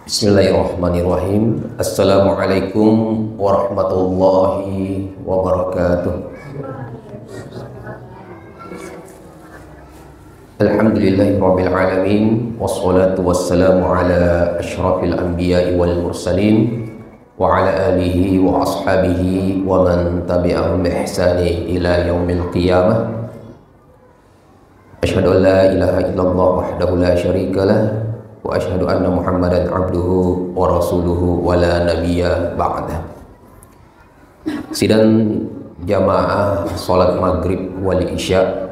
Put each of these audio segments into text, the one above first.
Bismillahirrahmanirrahim. Assalamualaikum warahmatullahi wabarakatuh. Alhamdulillahirabbil alamin, wassalatu wassalamu ala asyrafil anbiya'i wal mursalin wa ala alihi wa ashabihi wa man tabi'ahum bi ihsani ila yaumil qiyamah. Asyhadu an la ilaha illallah wahdahu la syarikalah wa asyhadu anna Muhammadan abduhu wa rasuluhu wa la nabiyya ba'dah. Sidang jamaah salat maghrib wal isya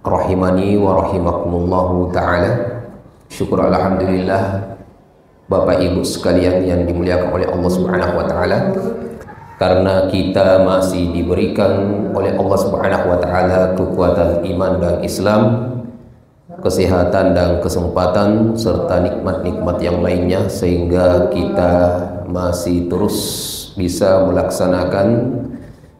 rahimani wa rahimakumullahu ta'ala. Syukur alhamdulillah Bapak Ibu sekalian yang dimuliakan oleh Allah Subhanahu wa taala, karena kita masih diberikan oleh Allah Subhanahu wa taala kekuatan iman dan Islam, kesehatan dan kesempatan serta nikmat-nikmat yang lainnya, sehingga kita masih terus bisa melaksanakan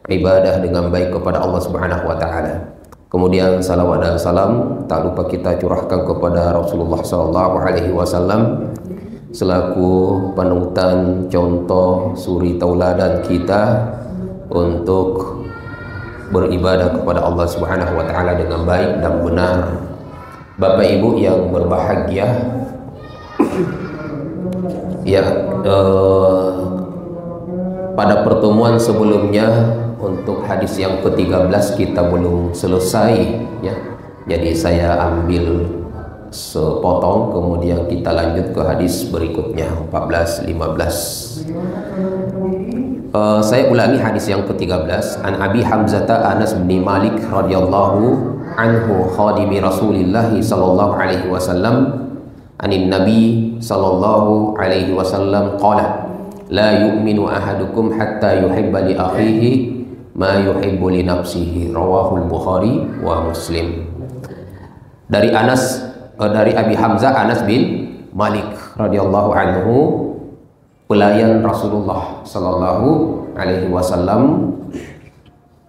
ibadah dengan baik kepada Allah Subhanahu wa taala. Kemudian salawat dan salam tak lupa kita curahkan kepada Rasulullah sallallahu alaihi wasallam selaku panutan, contoh, suri tauladan kita untuk beribadah kepada Allah Subhanahu wa taala dengan baik dan benar. Bapak Ibu yang berbahagia, ya, pada pertemuan sebelumnya untuk hadis yang ke-13 kita belum selesai, ya. Jadi saya ambil sepotong, kemudian kita lanjut ke hadis berikutnya 14, 15. Saya ulangi hadis yang ke-13. An Abi Hamzata Anas bin Malik radhiyallahu anhu khadimi Rasulillah sallallahu alaihi wasallam anin Nabi sallallahu alaihi wasallam qala la yu'minu ahadukum hatta yuhibba li akhihi ma yuhibbu li nafsihi, rawahul Bukhari wa Muslim. Dari Abi Hamzah Anas bin Malik radhiyallahu anhu, pelayan Rasulullah sallallahu alaihi wasallam,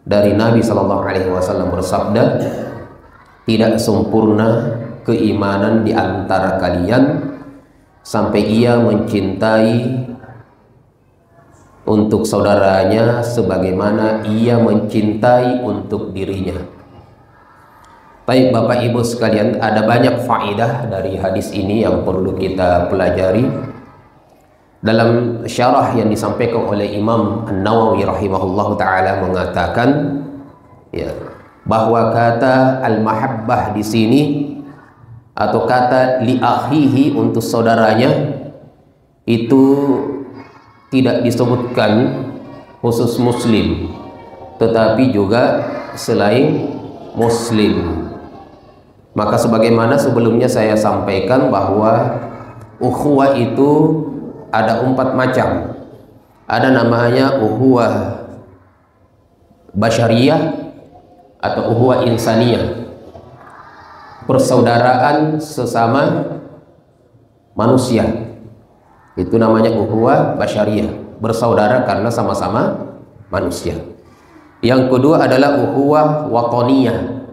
dari Nabi sallallahu alaihi wasallam bersabda, tidak sempurna keimanan di antara kalian sampai ia mencintai untuk saudaranya sebagaimana ia mencintai untuk dirinya. Baik Bapak Ibu sekalian, ada banyak faedah dari hadis ini yang perlu kita pelajari. Dalam syarah yang disampaikan oleh Imam An-Nawawi rahimahullahu ta'ala mengatakan, ya, bahwa kata al-mahabbah di sini atau kata li akhihi untuk saudaranya itu tidak disebutkan khusus muslim, tetapi juga selain muslim. Maka sebagaimana sebelumnya saya sampaikan bahwa ukhuwah itu ada 4 macam. Ada namanya ukhuwah basyariyah atau ukhuwah insaniyah, persaudaraan sesama manusia. Itu namanya ukhuwah basyariyah, bersaudara karena sama-sama manusia. Yang kedua adalah ukhuwah watoniyah,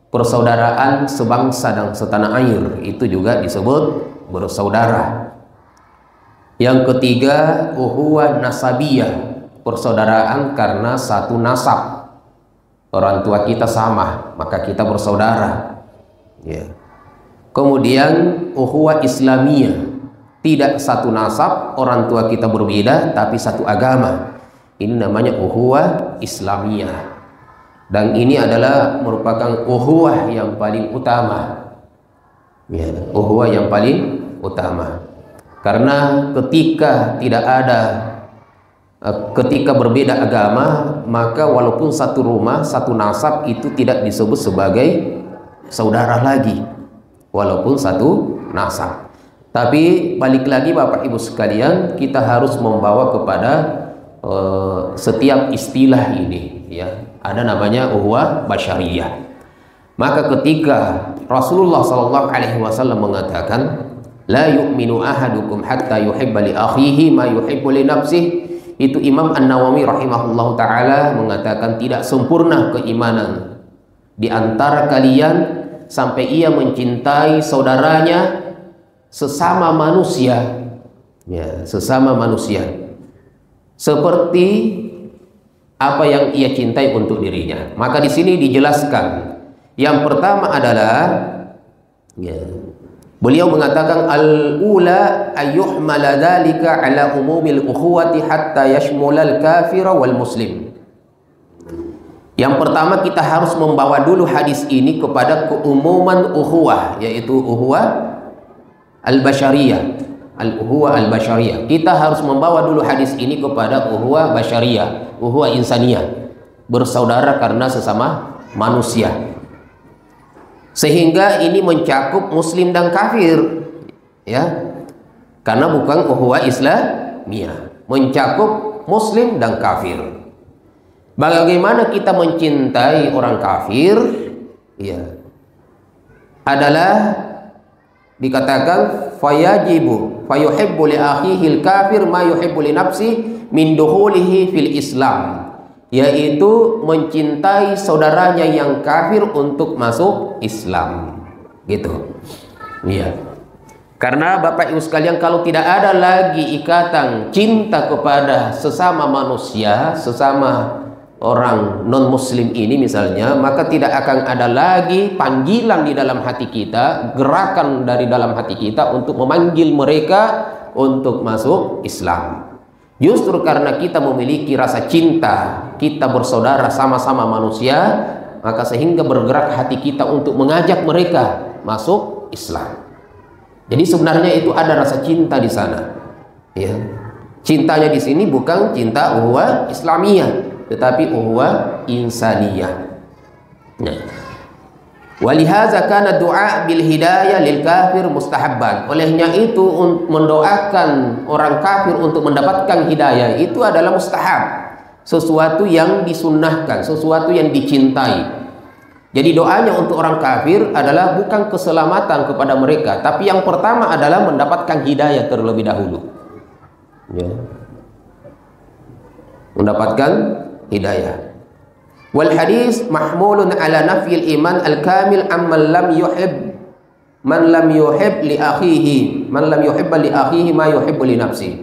persaudaraan sebangsa dan setanah air, itu juga disebut bersaudara. Yang ketiga ukhuwah nasabiyah, persaudaraan karena satu nasab, orang tua kita sama maka kita bersaudara, ya. Kemudian ukhuwah islamiyah, tidak satu nasab, orang tua kita berbeda tapi satu agama, ini namanya ukhuwah islamiyah. Dan ini adalah merupakan ukhuwah yang paling utama, ya, ukhuwah yang paling utama. Karena ketika berbeda agama, maka walaupun satu rumah, satu nasab, itu tidak disebut sebagai saudara lagi, walaupun satu nasab. Tapi balik lagi Bapak Ibu sekalian, kita harus membawa kepada setiap istilah ini, ya, ada namanya ukhuwah basyariyah. Maka ketika Rasulullah sallallahu alaihi wasallam mengatakan la yu'minu ahadukum hatta yuhibba li akhihi ma yuhibbu li nafsihi, itu Imam An-Nawawi rahimahullahu taala mengatakan tidak sempurna keimanan di antara kalian sampai ia mencintai saudaranya sesama manusia Ya, sesama manusia. Seperti apa yang ia cintai untuk dirinya. Maka di sini dijelaskan. Yang pertama adalah ya, beliau mengatakan al-ula ayyuhmala dzalika ala umumil ukhuwati hatta yashmulal kafira wal muslim. Yang pertama kita harus membawa dulu hadis ini kepada keumuman ukhuwah, yaitu ukhuwah al-basyariyah. Al-ukhuwah al-basyariyah. Kita harus membawa dulu hadis ini kepada ukhuwah basyariyah, ukhuwah insaniyah, bersaudara karena sesama manusia. Sehingga ini mencakup muslim dan kafir, ya. Karena bukan ukhuwah islamiyah, mencakup muslim dan kafir. Bagaimana kita mencintai orang kafir? Ya. Adalah dikatakan fayajibu fayuhibbu li akhihil kafir ma yuhibbu li nafsi min dukhulihi fil Islam, yaitu mencintai saudaranya yang kafir untuk masuk Islam, gitu. Iya. Karena Bapak Ibu sekalian, kalau tidak ada lagi ikatan cinta kepada sesama manusia, sesama orang non-muslim ini misalnya, maka tidak akan ada lagi panggilan di dalam hati kita, gerakan dari dalam hati kita untuk memanggil mereka untuk masuk Islam. Justru karena kita memiliki rasa cinta, kita bersaudara sama-sama manusia, maka sehingga bergerak hati kita untuk mengajak mereka masuk Islam. Jadi sebenarnya itu ada rasa cinta di sana. Ya. Cintanya di sini bukan cinta ukhuwah Islamiyah, tetapi ukhuwah insaniyah. Nah, walihaza kana du'a bil hidayah lil kafir mustahabban. Olehnya itu mendoakan orang kafir untuk mendapatkan hidayah itu adalah mustahab, sesuatu yang disunnahkan, sesuatu yang dicintai. Jadi doanya untuk orang kafir adalah bukan keselamatan kepada mereka, tapi yang pertama adalah mendapatkan hidayah terlebih dahulu. Ya. Mendapatkan hidayah. Wal hadis mahmulun ala nafyil iman al kamil amman lam yuhib li akhihi man lam yuhibba li akhihi ma yuhibbu li nafsi.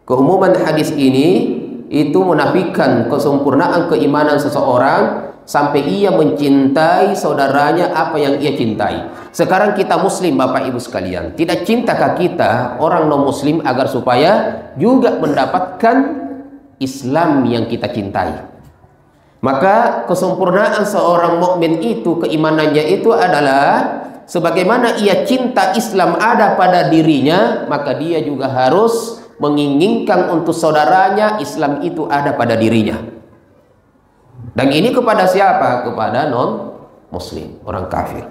Keumuman hadis ini itu menafikan kesempurnaan keimanan seseorang sampai ia mencintai saudaranya apa yang ia cintai. Sekarang kita muslim Bapak Ibu sekalian, tidak cintakah kita orang non muslim agar supaya juga mendapatkan Islam yang kita cintai? Maka kesempurnaan seorang mukmin itu, keimanannya itu adalah sebagaimana ia cinta Islam ada pada dirinya, maka dia juga harus menginginkan untuk saudaranya Islam itu ada pada dirinya. Dan ini kepada siapa? Kepada non muslim, orang kafir.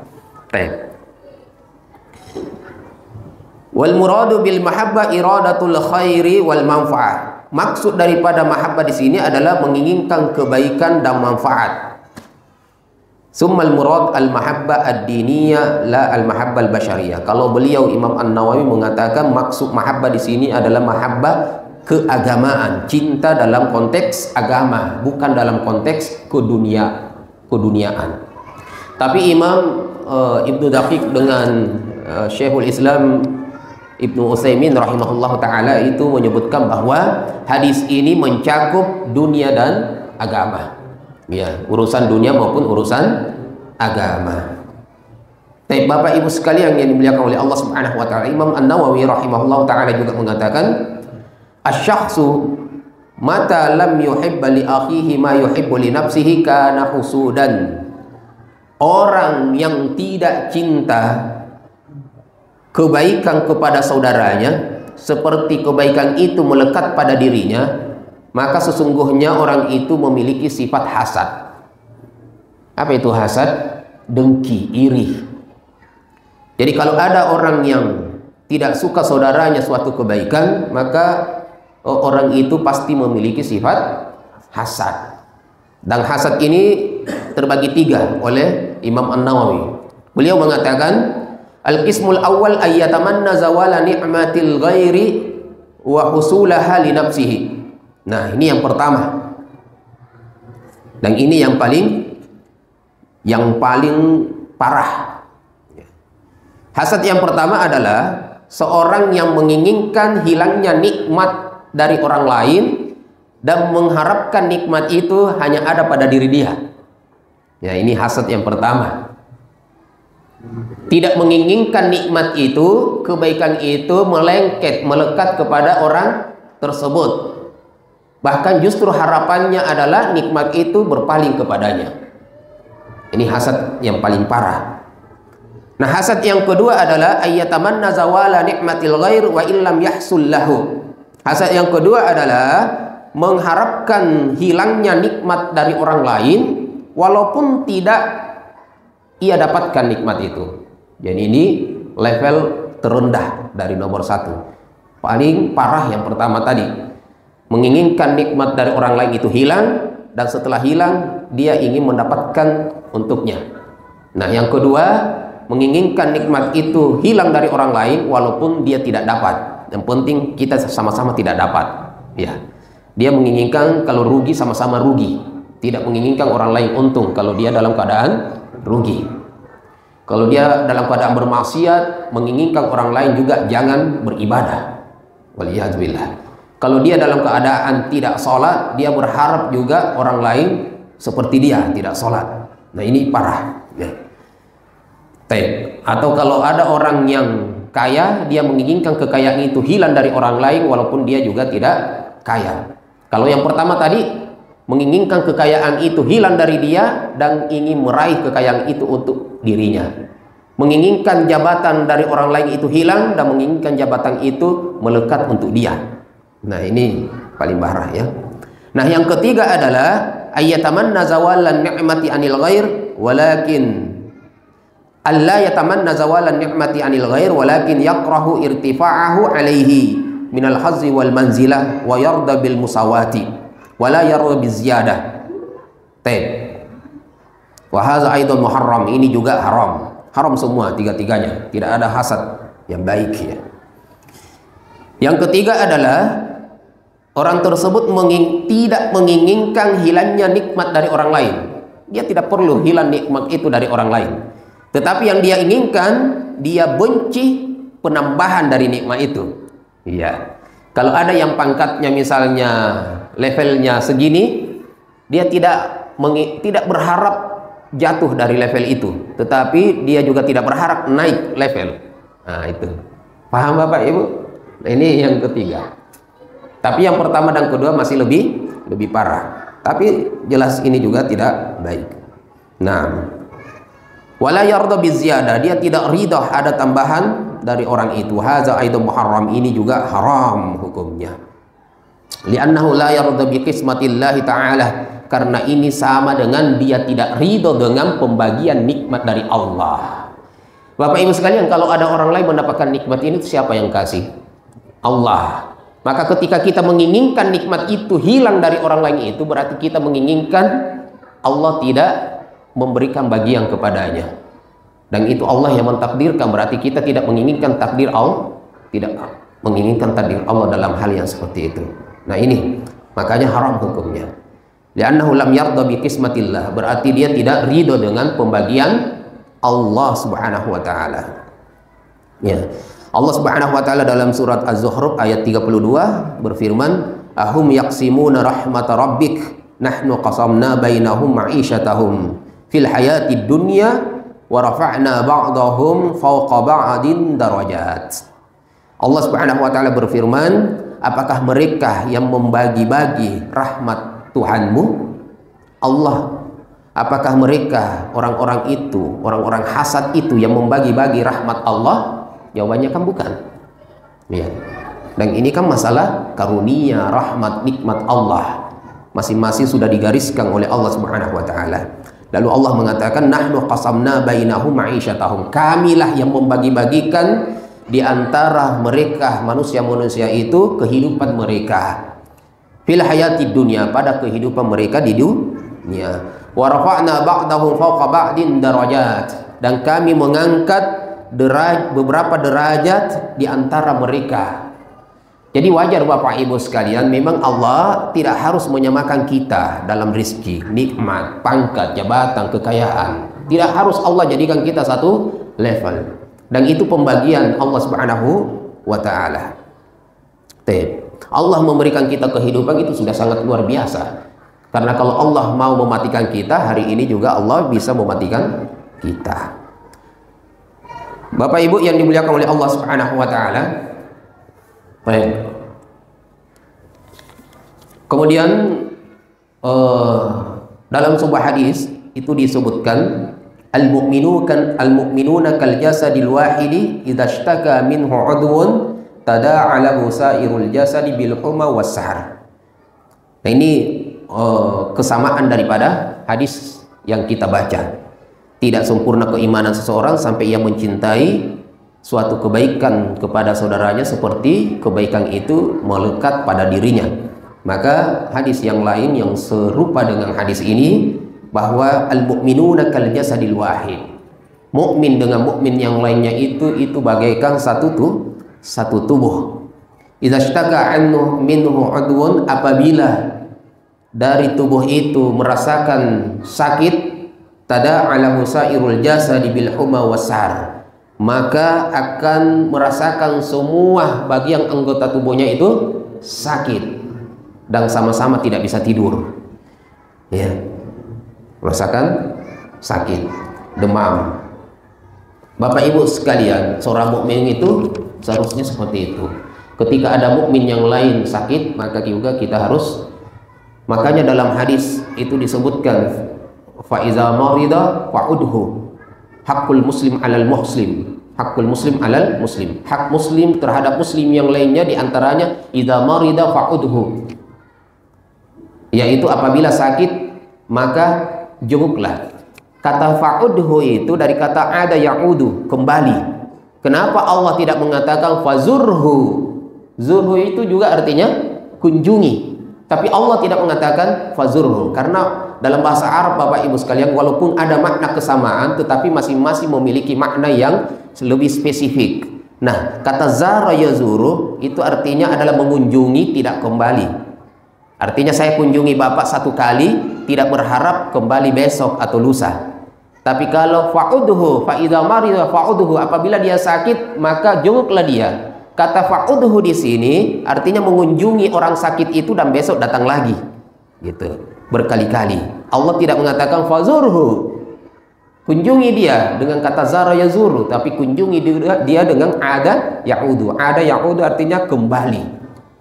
Wal muradu bil mahabbah iradatul khairi wal manfaah. Maksud daripada mahabbah di sini adalah menginginkan kebaikan dan manfaat. Summal murad al mahabbah ad-diniyah la al mahabbah al basyariyah. Kalau beliau Imam An-Nawawi mengatakan maksud mahabbah di sini adalah mahabbah keagamaan, cinta dalam konteks agama, bukan dalam konteks keduniaan. Tapi Imam Ibnu Daqiq dengan Syekhul Islam Ibnu Utsaimin rahimahullah ta'ala itu menyebutkan bahwa hadis ini mencakup dunia dan agama, ya, urusan dunia maupun urusan agama. Tapi Bapak Ibu sekalian yang dimuliakan oleh Allah Subhanahu wa taala, Imam An-Nawawi rahimahullah ta'ala juga mengatakan asy-syakhsu mata lam yuhibba li akhihi ma yuhibbu li nafsihi kana husudan. Orang yang tidak cinta kebaikan kepada saudaranya seperti kebaikan itu melekat pada dirinya, maka sesungguhnya orang itu memiliki sifat hasad. Apa itu hasad? Dengki, iri. Jadi kalau ada orang yang tidak suka saudaranya suatu kebaikan, maka orang itu pasti memiliki sifat hasad. Dan hasad ini terbagi tiga oleh Imam An-Nawawi. Beliau mengatakan al-qismul awal ayyatamanna zawala ni'matil ghairi wa husulaha li nafsihi. Nah, ini yang pertama. Dan ini yang paling parah. Hasad yang pertama adalah seorang yang menginginkan hilangnya nikmat dari orang lain dan mengharapkan nikmat itu hanya ada pada diri dia. Ya, ini hasad yang pertama. Tidak menginginkan nikmat itu, kebaikan itu melekat kepada orang tersebut. Bahkan justru harapannya adalah nikmat itu berpaling kepadanya. Ini hasad yang paling parah. Nah, hasad yang kedua adalah ayyatamanna zawala nikmatil ghair wa illam yahsul lahu. Hasad yang kedua adalah mengharapkan hilangnya nikmat dari orang lain walaupun tidak ia dapatkan nikmat itu. Jadi ini level terendah dari nomor satu. Paling parah yang pertama tadi, menginginkan nikmat dari orang lain itu hilang, dan setelah hilang dia ingin mendapatkan untuknya. Nah, yang kedua, menginginkan nikmat itu hilang dari orang lain walaupun dia tidak dapat. Yang penting kita sama-sama tidak dapat. Ya, dia menginginkan kalau rugi sama-sama rugi, tidak menginginkan orang lain untung kalau dia dalam keadaan rugi. Kalau dia dalam keadaan bermaksiat, menginginkan orang lain juga jangan beribadah. Waliyadzubillah. Kalau dia dalam keadaan tidak sholat, dia berharap juga orang lain seperti dia tidak sholat. Nah, ini parah. Ya. Atau kalau ada orang yang kaya, dia menginginkan kekayaan itu hilang dari orang lain walaupun dia juga tidak kaya. Kalau yang pertama tadi, menginginkan kekayaan itu hilang dari dia dan ingin meraih kekayaan itu untuk dirinya. Menginginkan jabatan dari orang lain itu hilang dan menginginkan jabatan itu melekat untuk dia. Nah, ini paling parah ya. Nah, yang ketiga adalah ayyatamanna zawalan ni'mati anil ghair walakin alla yatamanna zawalan ni'mati anil ghair walakin yakrahu irtifa'ahu alaihi minal hazzi wal manzilah wa yarda bil musawati wala yarda biziyadah. Wa hadza aidan muharram, ini juga haram. Haram semua tiga-tiganya, tidak ada hasad yang baik ya. Yang ketiga adalah orang tersebut tidak menginginkan hilangnya nikmat dari orang lain. Dia tidak perlu hilang nikmat itu dari orang lain. Tetapi yang dia inginkan, dia benci penambahan dari nikmat itu. Iya. Kalau ada yang pangkatnya misalnya levelnya segini, dia tidak berharap jatuh dari level itu, tetapi dia juga tidak berharap naik level. Nah, itu. Paham Bapak Ibu? Nah, ini yang ketiga. Tapi yang pertama dan kedua masih lebih parah. Tapi jelas ini juga tidak baik. Nah, wala yarda biziyadah, dia tidak ridha ada tambahan dari orang itu. Hadza aidan muharram, ini juga haram hukumnya. Li'annahu la yarda bi qismatillahi ta'ala, karena ini sama dengan dia tidak ridho dengan pembagian nikmat dari Allah. Bapak Ibu sekalian, kalau ada orang lain mendapatkan nikmat ini, siapa yang kasih? Allah. Maka ketika kita menginginkan nikmat itu hilang dari orang lain itu, berarti kita menginginkan Allah tidak memberikan bagian kepadanya. Dan itu Allah yang mentakdirkan, berarti kita tidak menginginkan takdir Allah, tidak menginginkan takdir Allah dalam hal yang seperti itu. Nah, ini makanya haram hukumnya. Li'annahu lam yarda bi qismatillah, berarti dia tidak ridho dengan pembagian Allah Subhanahu wa taala. Ya. Allah Subhanahu wa taala dalam surat Az-Zukhruf ayat 32 berfirman, "Ahum yaqsimuna rahmata rabbik, nahnu qasamna bainahum ma'isyatahum fil hayatid dunya wa rafa'na ba'dahum fawqa ba'din darajat." Allah Subhanahu wa taala berfirman, apakah mereka yang membagi-bagi rahmat Tuhanmu? Allah, apakah mereka orang-orang itu, orang-orang hasad itu yang membagi-bagi rahmat Allah? Jawabannya kan bukan. Ya. Dan ini kan masalah karunia, rahmat, nikmat Allah. Masing-masing sudah digariskan oleh Allah Subhanahu wa taala. Lalu Allah mengatakan, nahnu qasamna bainahum ma'isyatahum. Kamilah yang membagi-bagikan di antara mereka manusia-manusia itu kehidupan mereka. Fil hayatid dunya, pada kehidupan mereka di dunia. Wa rafa'na ba'dahum fawqa ba'din darajat, dan kami mengangkat beberapa derajat di antara mereka. Jadi wajar Bapak Ibu sekalian, memang Allah tidak harus menyamakan kita dalam rizki, nikmat, pangkat, jabatan, kekayaan. Tidak harus Allah jadikan kita satu level. Dan itu pembagian Allah Subhanahu wa taala. Allah memberikan kita kehidupan itu sudah sangat luar biasa. Karena kalau Allah mau mematikan kita, hari ini juga Allah bisa mematikan kita. Bapak Ibu yang dimuliakan oleh Allah Subhanahu wa taala. Baik. Kemudian dalam sebuah hadis itu disebutkan al-mu'minuna kal jasadil wahidi idza ishtaka minhu 'udwun tada'ala sairul jasadi bil huma was sahar. Nah, ini kesamaan daripada hadis yang kita baca. Tidak sempurna keimanan seseorang sampai ia mencintai suatu kebaikan kepada saudaranya seperti kebaikan itu melekat pada dirinya. Maka hadis yang lain yang serupa dengan hadis ini, bahwa al-mu'minuna kal jasadil wahid. Mukmin dengan mukmin yang lainnya itu bagaikan satu tubuh. Idza ishtaka anhu minhu 'udwun, apabila dari tubuh itu merasakan sakit, tada'alahu sairul jasadi bil huma wasar, maka akan merasakan semua bagian anggota tubuhnya itu sakit dan sama-sama tidak bisa tidur. Ya, merasakan sakit, demam. Bapak Ibu sekalian, seorang mukmin itu seharusnya seperti itu. Ketika ada mukmin yang lain sakit, maka juga kita harus. Makanya dalam hadis itu disebutkan, fa iza marida fa'udhu, hakul muslim alal muslim, hakul muslim alal muslim, hak muslim terhadap muslim yang lainnya diantaranya iza marida fa'udhu, yaitu apabila sakit maka jenguklah. Kata fa'udhu itu dari kata ada ya'udu, kembali. Kenapa Allah tidak mengatakan fazurhu? Zurhu itu juga artinya kunjungi, tapi Allah tidak mengatakan fazurhu, karena dalam bahasa Arab Bapak Ibu sekalian, walaupun ada makna kesamaan, tetapi masing-masing memiliki makna yang lebih spesifik. Nah, kata zara yazuru itu artinya adalah mengunjungi, tidak kembali. Artinya saya kunjungi Bapak satu kali, tidak berharap kembali besok atau lusa. Tapi kalau fa'udhu, fa'idha marida fa'udhu, apabila dia sakit maka jenguklah dia. Kata fa'udhu di sini artinya mengunjungi orang sakit itu dan besok datang lagi, gitu, berkali-kali. Allah tidak mengatakan fazurhu, kunjungi dia dengan kata zara yazuru, tapi kunjungi dia dengan ada ya'udu. Ada ya'udu artinya kembali,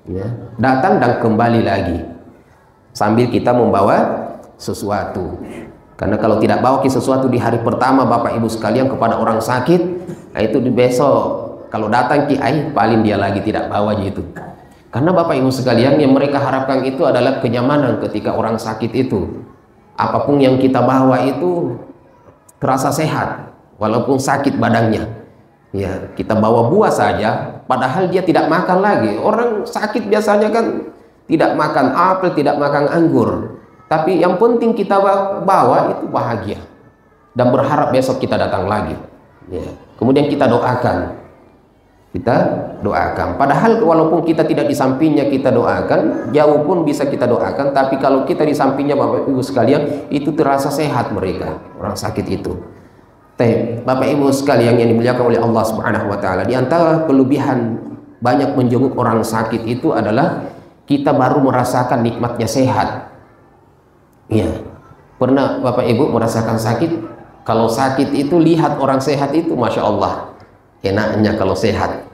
ya, datang dan kembali lagi, sambil kita membawa sesuatu. Karena kalau tidak bawa sesuatu di hari pertama Bapak Ibu sekalian kepada orang sakit, nah itu di besok kalau datang paling dia lagi tidak bawa gitu. Karena Bapak Ibu sekalian, yang mereka harapkan itu adalah kenyamanan ketika orang sakit itu. Apapun yang kita bawa itu terasa sehat walaupun sakit badannya. Ya, kita bawa buah saja padahal dia tidak makan lagi. Orang sakit biasanya kan tidak makan apel, tidak makan anggur. Tapi yang penting kita bawa itu bahagia dan berharap besok kita datang lagi. Ya. Kemudian kita doakan. Padahal walaupun kita tidak di sampingnya kita doakan, jauh pun bisa kita doakan, tapi kalau kita di sampingnya Bapak Ibu sekalian, itu terasa sehat mereka, orang sakit itu. Bapak Ibu sekalian yang dimuliakan oleh Allah Subhanahu wa taala, di antara kelebihan banyak menjenguk orang sakit itu adalah kita baru merasakan nikmatnya sehat. Iya. Pernah Bapak Ibu merasakan sakit? Kalau sakit itu lihat orang sehat itu Masya Allah, enaknya kalau sehat.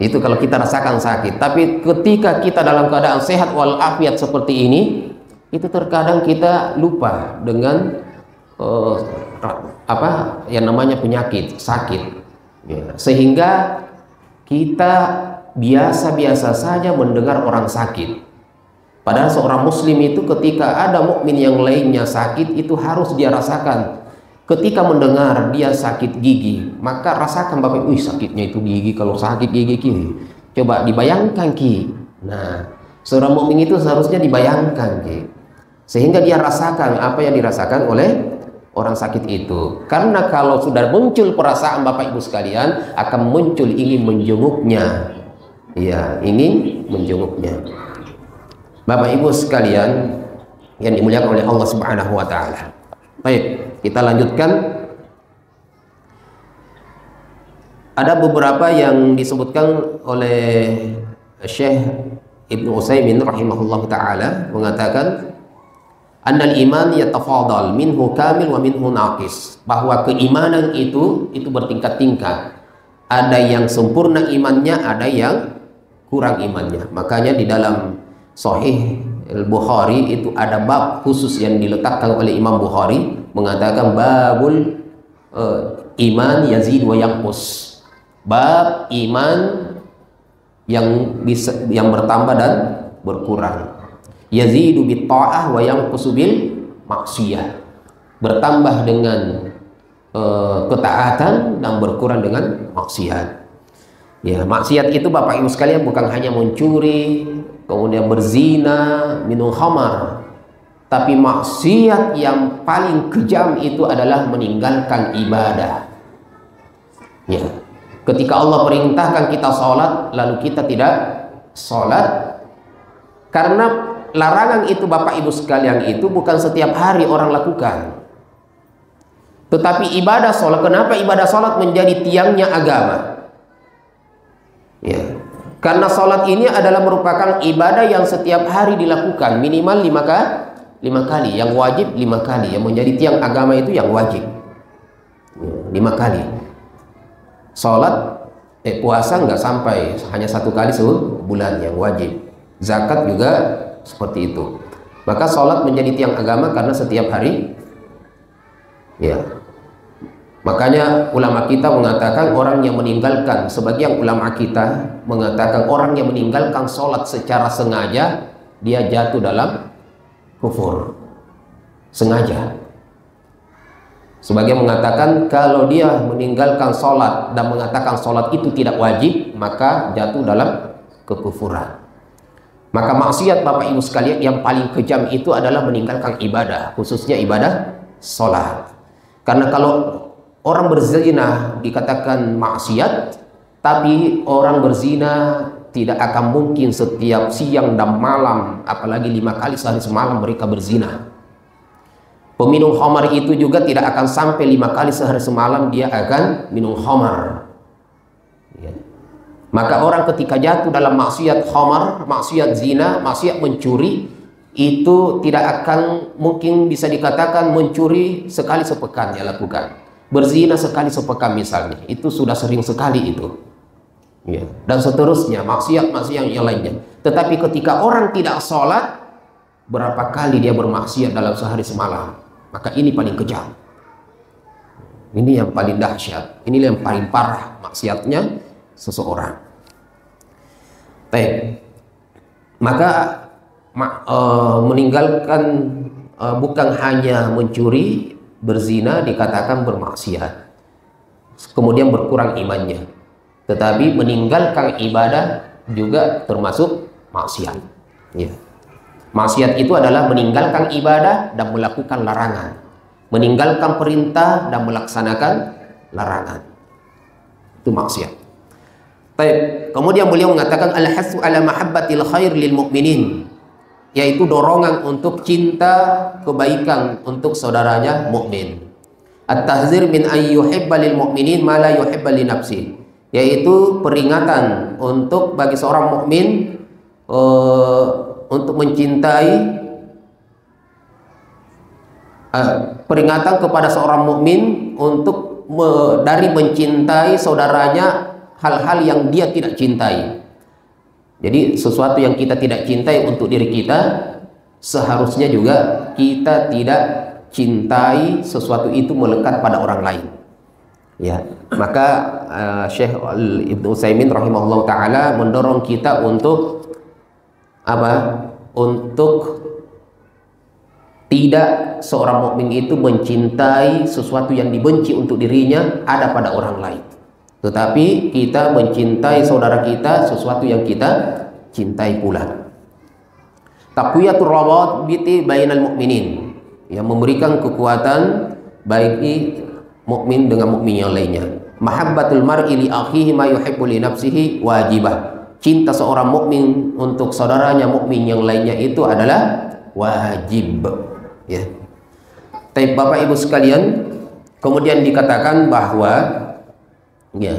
Itu kalau kita rasakan sakit. Tapi ketika kita dalam keadaan sehat walafiat seperti ini, itu terkadang kita lupa dengan apa yang namanya penyakit, sakit, ya. Sehingga kita biasa-biasa saja mendengar orang sakit. Padahal seorang muslim itu ketika ada mukmin yang lainnya sakit, itu harus dia rasakan. Ketika mendengar dia sakit gigi, maka rasakan Bapak, sakitnya itu gigi. Kalau sakit gigi Ki, coba dibayangkan Ki. Nah, seorang mukmin itu seharusnya dibayangkan Ki, sehingga dia rasakan apa yang dirasakan oleh orang sakit itu. Karena kalau sudah muncul perasaan Bapak Ibu sekalian, akan muncul ingin menjenguknya. Ya, ingin menjenguknya. Bapak Ibu sekalian yang dimuliakan oleh Allah Subhanahu wa taala. Baik, kita lanjutkan. Ada beberapa yang disebutkan oleh Syekh Ibnu Utsaimin rahimahullah ta'ala mengatakan annal iman yatafadal minhu kamil wa minhu naqis, bahwa keimanan itu bertingkat-tingkat, ada yang sempurna imannya, ada yang kurang imannya. Makanya di dalam Sahih Al-Bukhari itu ada bab khusus yang diletakkan oleh Imam Bukhari mengatakan babul iman yazid wa yanqus, bab iman yang bertambah dan berkurang. Yazidu bit ta'ah wa yanqusu bil maksiyah, bertambah dengan ketaatan dan berkurang dengan maksiat. Ya, maksiat itu Bapak Ibu sekalian bukan hanya mencuri, kemudian berzina, minum khamar, tapi maksiat yang paling kejam itu adalah meninggalkan ibadah. Ya, ketika Allah perintahkan kita sholat lalu kita tidak sholat, karena larangan itu Bapak Ibu sekalian itu bukan setiap hari orang lakukan. Tetapi ibadah sholat, kenapa ibadah sholat menjadi tiangnya agama? Ya, karena sholat ini adalah merupakan ibadah yang setiap hari dilakukan minimal 5 kali, yang wajib 5 kali, yang menjadi tiang agama itu yang wajib 5 kali. Sholat, puasa nggak sampai, hanya 1 kali sebulan yang wajib. Zakat juga seperti itu. Maka sholat menjadi tiang agama karena setiap hari. Ya, makanya ulama kita mengatakan orang yang meninggalkan, sebagian ulama kita mengatakan orang yang meninggalkan sholat secara sengaja dia jatuh dalam kufur sengaja. Sebagian mengatakan kalau dia meninggalkan sholat dan mengatakan sholat itu tidak wajib, maka jatuh dalam kekufuran. Maka maksiat Bapak Ibu sekalian yang paling kejam itu adalah meninggalkan ibadah, khususnya ibadah sholat. Karena kalau orang berzina dikatakan maksiat, tapi orang berzina tidak akan mungkin setiap siang dan malam, apalagi 5 kali sehari semalam mereka berzina. Peminum khamar itu juga tidak akan sampai 5 kali sehari semalam dia akan minum khamar. Ya. Maka orang ketika jatuh dalam maksiat khamar, maksiat zina, maksiat mencuri, itu tidak akan mungkin bisa dikatakan mencuri sekali sepekan dia lakukan. Berzina sekali sepekan misalnya, itu sudah sering sekali itu. Ya. Dan seterusnya, maksiat-maksiat yang lainnya. Tetapi ketika orang tidak sholat, berapa kali dia bermaksiat dalam sehari semalam, maka ini paling kejam. Ini yang paling dahsyat, ini yang paling parah maksiatnya seseorang. Maka meninggalkan bukan hanya mencuri, berzina dikatakan bermaksiat, kemudian berkurang imannya, tetapi meninggalkan ibadah juga termasuk maksiat. Ya. Maksiat itu adalah meninggalkan ibadah dan melakukan larangan, meninggalkan perintah dan melaksanakan larangan, itu maksiat. Kemudian beliau mengatakan al-hasu ala mahabbatil khair lil mu'minin, yaitu dorongan untuk cinta kebaikan untuk saudaranya mukmin. At-tahzir min ay yuhibba lil mu'minin ma la yuhibba li nafsi, yaitu peringatan untuk bagi seorang mukmin untuk mencintai, peringatan kepada seorang mukmin untuk dari mencintai saudaranya hal-hal yang dia tidak cintai. Jadi sesuatu yang kita tidak cintai untuk diri kita, seharusnya juga kita tidak cintai sesuatu itu melekat pada orang lain. Ya, maka Syekh Ibnu Utsaimin rahimahullah taala mendorong kita untuk apa? Untuk tidak seorang mukmin itu mencintai sesuatu yang dibenci untuk dirinya ada pada orang lain. Tetapi kita mencintai saudara kita sesuatu yang kita cintai pula. Taqwiyatur rawabiti bainal mu'minin, yang memberikan kekuatan bagi mukmin dengan mukmin yang lainnya. Mahabbatul mar'i li akhihi ma yuhibbu li nafsihi wajibah. Cinta seorang mukmin untuk saudaranya mukmin yang lainnya itu adalah wajib. Ya. Tapi Bapak Ibu sekalian, kemudian dikatakan bahwa ya,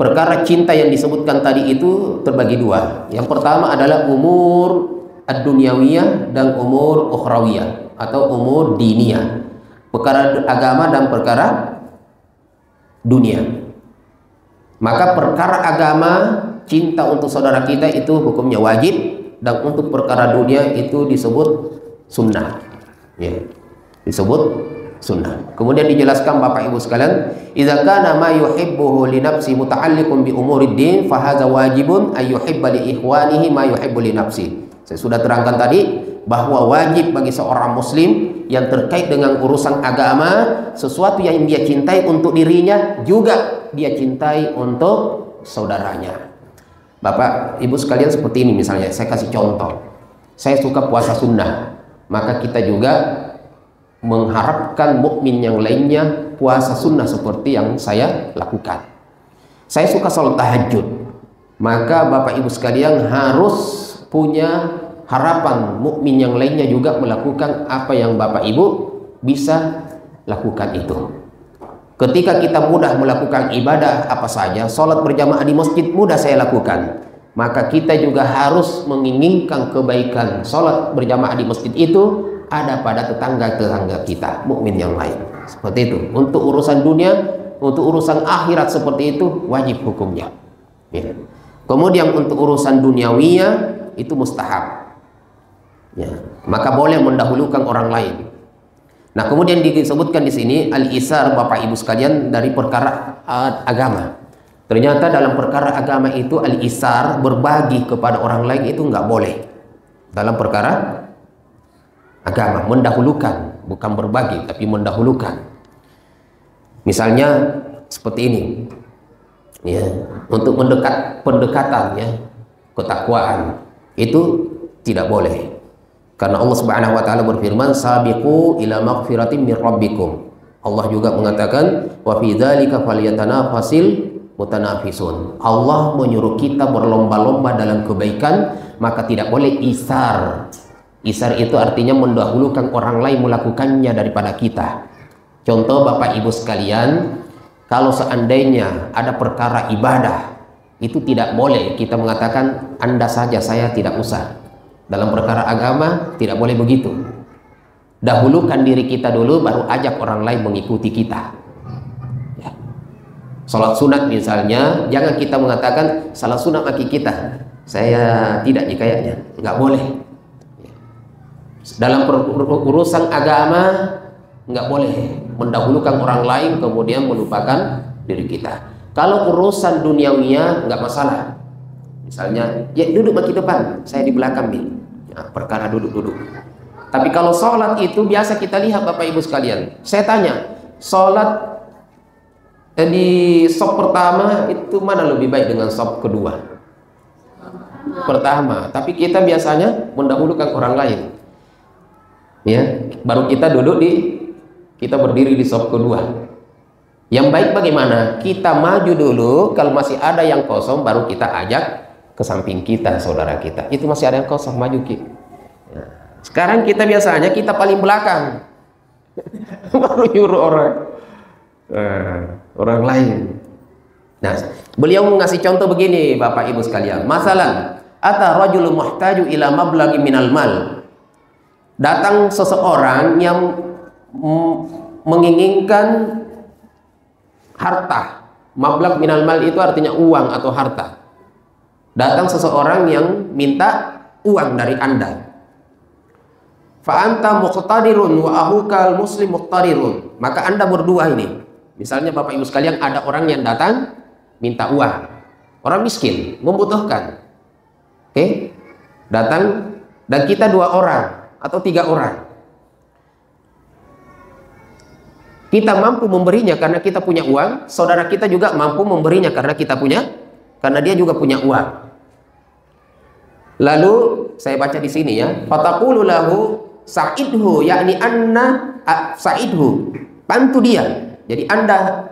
Perkara cinta yang disebutkan tadi itu terbagi dua. Yang pertama adalah umur ad-dunyawiyah dan umur ukhrawiyah atau umur diniyah. Perkara agama dan perkara dunia. Maka perkara agama, cinta untuk saudara kita itu hukumnya wajib, dan untuk perkara dunia itu disebut sunnah. Ya, disebut sunnah. Kemudian dijelaskan Bapak Ibu sekalian, idza kana ma yuhibbuhu li nafsi muta'alliqun bi umurid din fa hadza wajibun ay yuhibba li ikhwanihi ma yuhibbu li nafsi. Saya sudah terangkan tadi bahwa wajib bagi seorang muslim yang terkait dengan urusan agama, sesuatu yang dia cintai untuk dirinya juga dia cintai untuk saudaranya. Bapak Ibu sekalian, seperti ini misalnya, saya kasih contoh. Saya suka puasa sunnah, maka kita juga mengharapkan mukmin yang lainnya puasa sunnah seperti yang saya lakukan. Saya suka sholat tahajud, maka Bapak Ibu sekalian harus punya harapan mukmin yang lainnya juga melakukan apa yang Bapak Ibu bisa lakukan itu. Ketika kita mudah melakukan ibadah apa saja, sholat berjamaah di masjid mudah saya lakukan, maka kita juga harus menginginkan kebaikan sholat berjamaah di masjid itu ada pada tetangga-tetangga kita, mukmin yang lain. Seperti itu. Untuk urusan dunia, untuk urusan akhirat seperti itu wajib hukumnya. Ya. Kemudian untuk urusan duniawiyah itu mustahab. Ya. Maka boleh mendahulukan orang lain. Nah, kemudian disebutkan di sini al-isar, Bapak Ibu sekalian, dari perkara agama. Ternyata dalam perkara agama itu al-isar, berbagi kepada orang lain itu nggak boleh. Dalam perkara agama, mendahulukan, bukan berbagi tapi mendahulukan. Misalnya seperti ini, ya, untuk pendekatan, ya, ketakwaan itu tidak boleh, karena Allah Subhanahu wa taala berfirman, sabiqu ila maghfiratin min rabbikum. Allah juga mengatakan, wa fi dzalika falyatanafasil mutanafisun. Allah menyuruh kita berlomba-lomba dalam kebaikan, maka tidak boleh isar. Isar itu artinya mendahulukan orang lain melakukannya daripada kita. Contoh Bapak Ibu sekalian, kalau seandainya ada perkara ibadah, itu tidak boleh kita mengatakan Anda saja, saya tidak usah. Dalam perkara agama tidak boleh begitu. Dahulukan diri kita dulu, baru ajak orang lain mengikuti kita. Ya. Salat sunat misalnya, jangan kita mengatakan salat sunat bagi kita, saya tidak nih kayaknya, nggak boleh. Dalam urusan agama nggak boleh mendahulukan orang lain kemudian melupakan diri kita. Kalau urusan duniawinya nggak masalah. Misalnya, ya duduk bagi depan, saya di belakang nih. Ya, perkara duduk-duduk. Tapi kalau sholat itu biasa kita lihat Bapak Ibu sekalian. Saya tanya, sholat di sop pertama itu mana lebih baik dengan sop kedua? Pertama. Tapi kita biasanya mendahulukan orang lain. Ya, baru kita kita berdiri di saf kedua. Yang baik bagaimana? Kita maju dulu, kalau masih ada yang kosong baru kita ajak ke samping kita, saudara kita. Itu masih ada yang kosong, maju Ki. Ya. Sekarang kita biasanya kita paling belakang. Baru nyuruh orang lain. Nah, beliau ngasih contoh begini Bapak Ibu sekalian. Masalan, ata rajulun muhtaju ila mablaghi minal mal. Datang seseorang yang menginginkan harta. Mablag minal mal itu artinya uang atau harta. Datang seseorang yang minta uang dari Anda. Fa anta muqtadirun wa ahukal muslim muqtadirun. Maka Anda berdua ini. Misalnya Bapak Ibu sekalian, ada orang yang datang minta uang. Orang miskin, membutuhkan. Oke? Datang, dan kita 2 orang atau 3 orang. Kita mampu memberinya karena kita punya uang, saudara kita juga mampu memberinya karena dia juga punya uang. Lalu saya baca di sini ya, fataqulu lahu sa'idhu, yakni anna sa'idhu, bantu dia. Jadi Anda,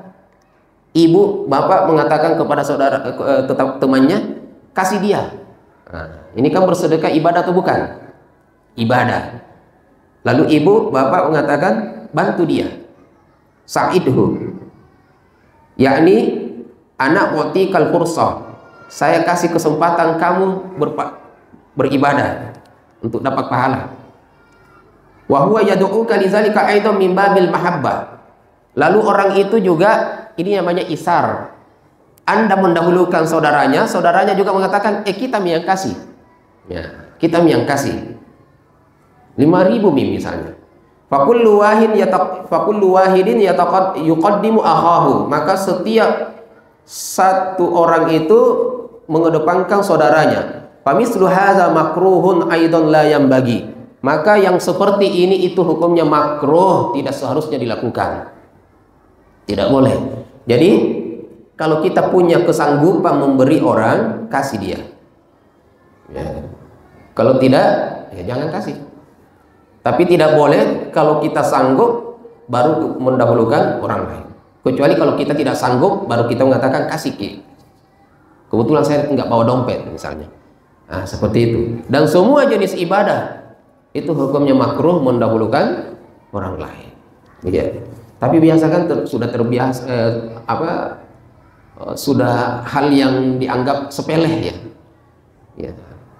ibu, bapak mengatakan kepada saudara temannya, kasih dia. Nah, ini kan bersedekah ibadah atau bukan? Ibadah. Lalu ibu, bapak mengatakan bantu dia. Sa'idhu, yakni Anak watikal fursah, saya kasih kesempatan kamu beribadah untuk dapat pahala. Wa huwa yad'uka lidzalika aidan min babil mahabbah. Lalu orang itu juga, ini namanya isar. Anda mendahulukan saudaranya, saudaranya juga mengatakan, kita yang kasih. Ya, kita yang kasih. 5.000 misalnya. Fakullu wahidin yuqaddimu akhahu. Maka setiap satu orang itu mengedepankan saudaranya. Famislu hadza makruhun aidan la yanbaghi. Maka yang seperti ini itu hukumnya makruh, tidak seharusnya dilakukan. Tidak boleh. Jadi kalau kita punya kesanggupan memberi orang, kasih dia. Ya. Kalau tidak, ya jangan kasih. Tapi tidak boleh kalau kita sanggup baru mendahulukan orang lain. Kecuali kalau kita tidak sanggup, baru kita mengatakan kasih Ki. Kebetulan saya nggak bawa dompet misalnya. Nah, seperti itu. Dan semua jenis ibadah itu hukumnya makruh mendahulukan orang lain. Ya. Tapi biasa kan sudah terbiasa sudah hal yang dianggap sepele ya. Ya.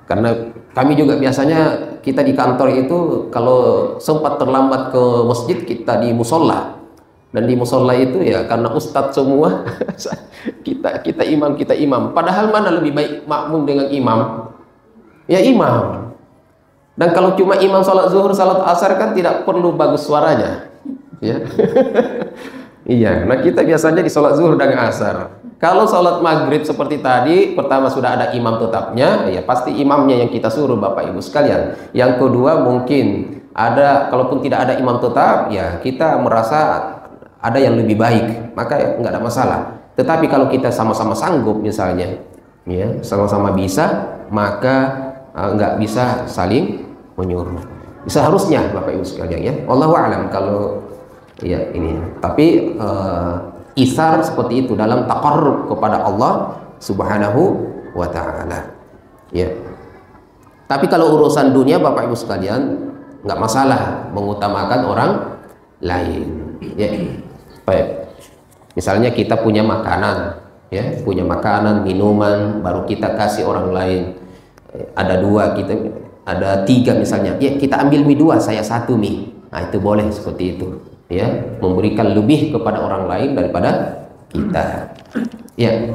Karena kami juga biasanya kita di kantor itu kalau sempat terlambat ke masjid kita di musola. Dan di musola itu ya karena ustadz semua kita imam. Padahal mana lebih baik makmum dengan imam? Ya imam. Dan kalau cuma imam salat zuhur, salat asar kan tidak perlu bagus suaranya. Ya. Iya, nah kita biasanya di salat zuhur dan asar. Kalau salat maghrib seperti tadi, pertama sudah ada imam tetapnya, ya pasti imamnya yang kita suruh Bapak Ibu sekalian. Yang kedua mungkin ada, kalaupun tidak ada imam tetap, ya kita merasa ada yang lebih baik, maka nggak ada masalah. Tetapi kalau kita sama-sama sanggup misalnya, ya sama-sama bisa, maka nggak bisa saling menyuruh. Seharusnya Bapak Ibu sekalian ya. Wallahu a'lam kalau ya ini. Tapi isar seperti itu dalam taqarrub kepada Allah Subhanahu wa taala. Ya. Tapi kalau urusan dunia Bapak Ibu sekalian nggak masalah mengutamakan orang lain. Ya. Baik. Misalnya kita punya makanan, ya, punya makanan, minuman, baru kita kasih orang lain. Ada 2, kita ada 3 misalnya. Ya, kita ambil mie 2, saya 1 mie. Nah, itu boleh seperti itu. Ya, memberikan lebih kepada orang lain daripada kita. Ya.